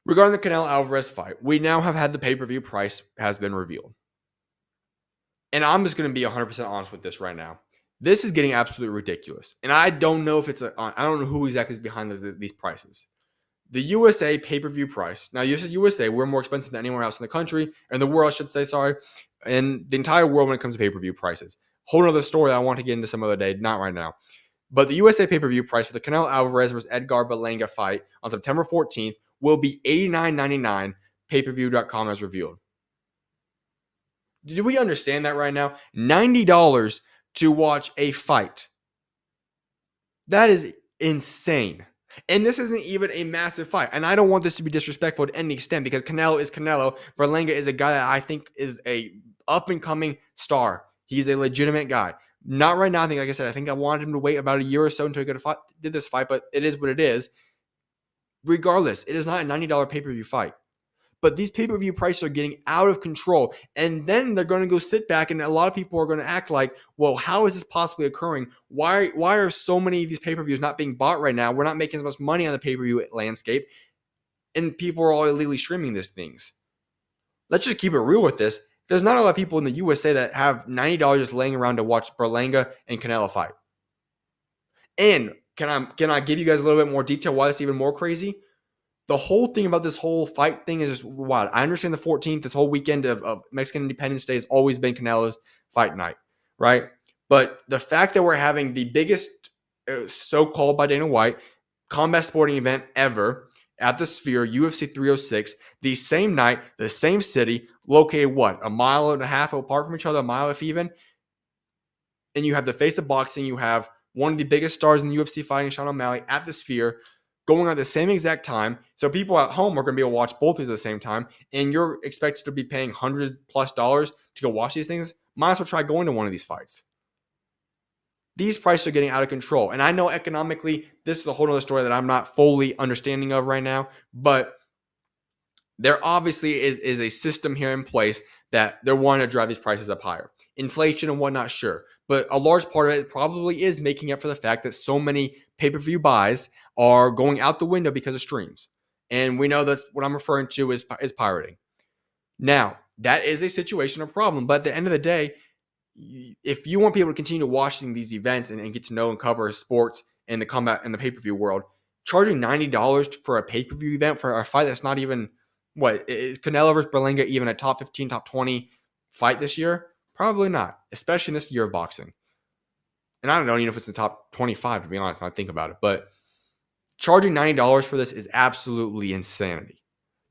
Regarding the Canelo Alvarez fight, we now have had the pay-per-view price has been revealed. And I'm just going to be 100% honest with this right now. This is getting absolutely ridiculous. And I don't know if I don't know who exactly is behind these prices. The USA pay-per-view price. Now, this is USA. We're more expensive than anywhere else in the country, and the world, I should say, sorry. And the entire world when it comes to pay-per-view prices. Whole other story that I want to get into some other day, not right now. But the USA pay-per-view price for the Canelo Alvarez versus Edgar Berlanga fight on September 14th will be $89.99, payperview.com as revealed. Do we understand that right now? $90 to watch a fight. That is insane. And this isn't even a massive fight. And I don't want this to be disrespectful to any extent because Canelo is Canelo. Berlanga is a guy that I think is a up-and-coming star. He's a legitimate guy. Not right now. I think, like I said, I think I wanted him to wait about a year or so until he did this fight, but it is what it is. Regardless, it is not a $90 pay-per-view fight. But these pay-per-view prices are getting out of control. And then they're going to go sit back, and a lot of people are going to act like, well, how is this possibly occurring? Why are so many of these pay-per-views not being bought right now? We're not making as much money on the pay-per-view landscape, and people are all illegally streaming these things. Let's just keep it real with this. There's not a lot of people in the USA that have $90 just laying around to watch Berlanga and Canelo fight. And can I give you guys a little bit more detail why it's even more crazy? The whole thing about this whole fight thing is just wild. I understand the 14th, this whole weekend of Mexican Independence Day has always been Canelo's fight night, right? But the fact that we're having the biggest, so-called by Dana White, combat sporting event ever at the Sphere, UFC 306, the same night, the same city, located what, a mile and a half apart from each other, a mile if even, and you have the face of boxing, you have one of the biggest stars in the UFC fighting, Sean O'Malley, at the Sphere, going at the same exact time. So people at home are going to be able to watch both of these at the same time, and you're expected to be paying $100+ to go watch these things. Might as well try going to one of these fights. These prices are getting out of control. And I know economically, this is a whole other story that I'm not fully understanding of right now, but there obviously is a system here in place that they're wanting to drive these prices up higher. Inflation and whatnot, sure. But a large part of it probably is making up for the fact that so many pay-per-view buys are going out the window because of streams. And we know that's what I'm referring to is pirating. Now, that is a situation or problem. But at the end of the day, if you want people to continue watching these events and get to know and cover sports and the combat and the pay-per-view world, charging $90 for a pay-per-view event for a fight that's not even, what, is Canelo versus Berlanga even a top 15, top 20 fight this year? Probably not, especially in this year of boxing. And I don't know even if it's in the top 25, to be honest, when I think about it. But charging $90 for this is absolutely insanity.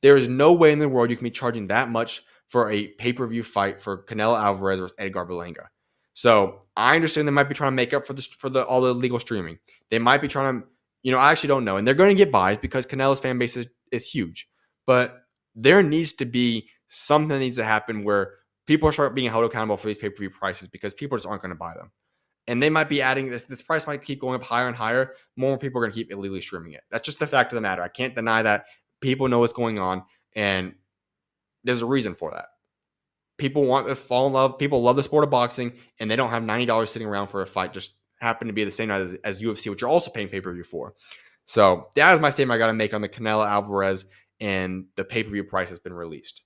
There is no way in the world you can be charging that much for a pay-per-view fight for Canelo Alvarez versus Edgar Berlanga. So I understand they might be trying to make up for all the illegal streaming. They might be trying to, I actually don't know. And they're going to get buys because Canelo's fan base is huge. But there needs to be something that needs to happen where people start being held accountable for these pay-per-view prices because people just aren't going to buy them. And they might be adding this price might keep going up higher and higher. More people are going to keep illegally streaming it. That's just the fact of the matter. I can't deny that. People know what's going on, and there's a reason for that. People want to fall in love. People love the sport of boxing, and they don't have $90 sitting around for a fight. Just happen to be the same night as UFC, which you're also paying pay-per-view for. So that is my statement I got to make on the Canelo Alvarez, and the pay-per-view price has been released.